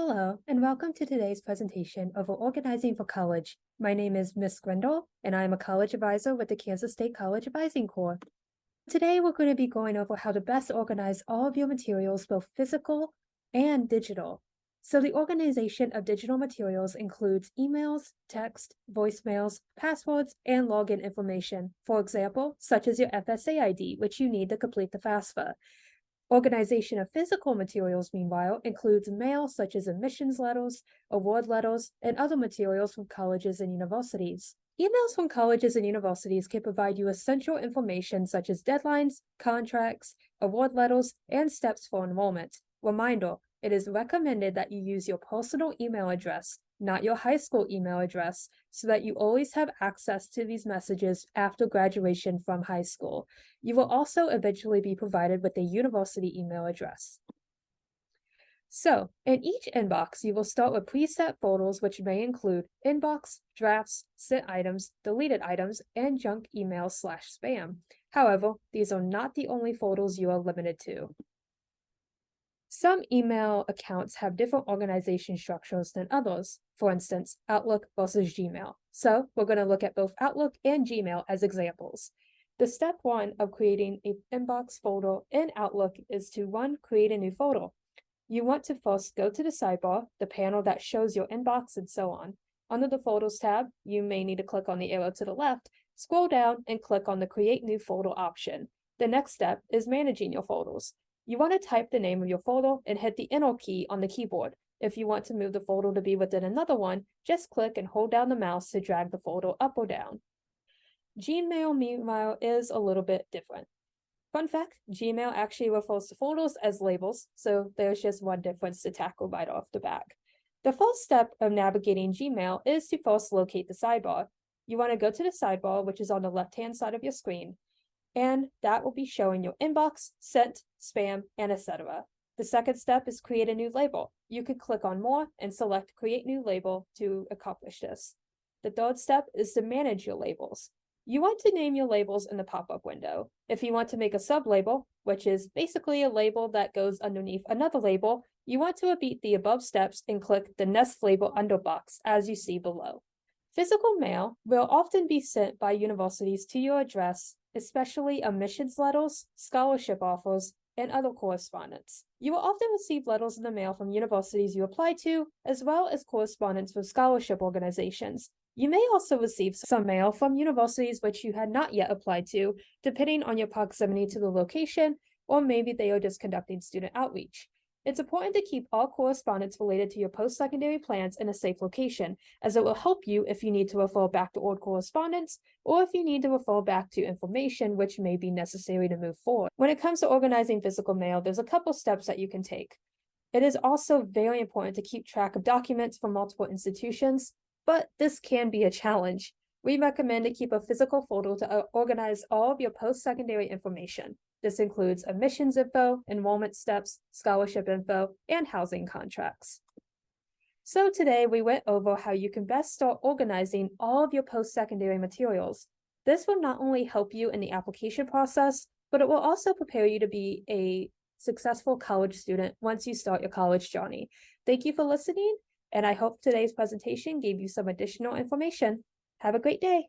Hello, and welcome to today's presentation of Organizing for College. My name is Miss Grindle, and I am a college advisor with the Kansas State College Advising Corps. Today, we're going to be going over how to best organize all of your materials, both physical and digital. So the organization of digital materials includes emails, text, voicemails, passwords, and login information, for example, such as your FSA ID, which you need to complete the FAFSA. Organization of physical materials, meanwhile, includes mail such as admissions letters, award letters, and other materials from colleges and universities. Emails from colleges and universities can provide you essential information such as deadlines, contracts, award letters, and steps for enrollment. Reminder, it is recommended that you use your personal email address, not your high school email address, so that you always have access to these messages after graduation from high school. You will also eventually be provided with a university email address. So, in each inbox, you will start with preset folders, which may include inbox, drafts, sent items, deleted items, and junk email/spam. However, these are not the only folders you are limited to. Some email accounts have different organization structures than others, for instance, Outlook versus Gmail. So we're going to look at both Outlook and Gmail as examples. The step one of creating an inbox folder in Outlook is to create a new folder. You want to first go to the sidebar, the panel that shows your inbox and so on. Under the Folders tab, you may need to click on the arrow to the left, scroll down, and click on the Create New Folder option. The next step is managing your folders. You want to type the name of your folder and hit the Enter key on the keyboard. If you want to move the folder to be within another one, just click and hold down the mouse to drag the folder up or down. Gmail, meanwhile, is a little bit different. Fun fact, Gmail actually refers to folders as labels, so there's just one difference to tackle right off the bat. The first step of navigating Gmail is to first locate the sidebar. You want to go to the sidebar, which is on the left-hand side of your screen, and that will be showing your inbox, sent, spam, and etc. The second step is create a new label. You could click on More and select Create New Label to accomplish this. The third step is to manage your labels. You want to name your labels in the pop-up window. If you want to make a sub-label, which is basically a label that goes underneath another label, you want to repeat the above steps and click the Next Label Under box as you see below. Physical mail will often be sent by universities to your address, especially admissions letters, scholarship offers, and other correspondence. You will often receive letters in the mail from universities you apply to, as well as correspondence with scholarship organizations. You may also receive some mail from universities which you had not yet applied to, depending on your proximity to the location, or maybe they are just conducting student outreach. It's important to keep all correspondence related to your post-secondary plans in a safe location, as it will help you if you need to refer back to old correspondence, or if you need to refer back to information which may be necessary to move forward. When it comes to organizing physical mail, there's a couple steps that you can take. It is also very important to keep track of documents from multiple institutions, but this can be a challenge. We recommend to keep a physical folder to organize all of your post-secondary information. This includes admissions info, enrollment steps, scholarship info, and housing contracts. So today we went over how you can best start organizing all of your post-secondary materials. This will not only help you in the application process, but it will also prepare you to be a successful college student once you start your college journey. Thank you for listening, and I hope today's presentation gave you some additional information. Have a great day.